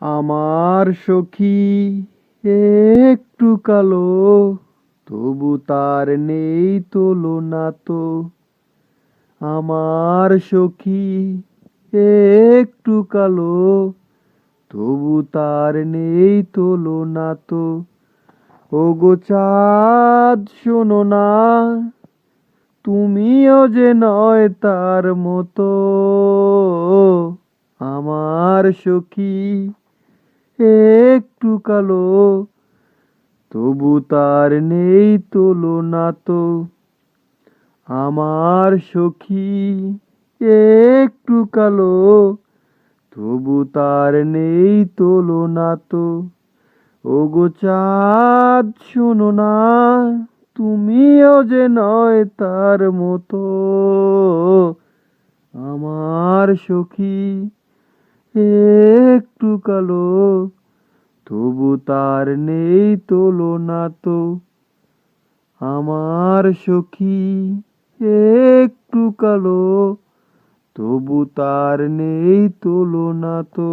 আমার সখী একটু কালো, তবু তার নেই তুলনা তো। আমার সখী একটু কালো, তবু তার নেই তুলনা তো। ওগো চাঁদ শোনো না, তুমিও যে নয় তার মতো। আমার সখী একটু কালো, তবু তার নেই তুলনা তো। আমার সখী একটু কালো, তবু তার নেই তুলনা তো। ওগো চাঁদ শোনো না, তুমিও যে নয় তার মতো। আমার সখী একটু কালো, তবু তার নেই তুলনা তো। আমার সখী একটু কালো, তবু তার নেই তুলনা তো।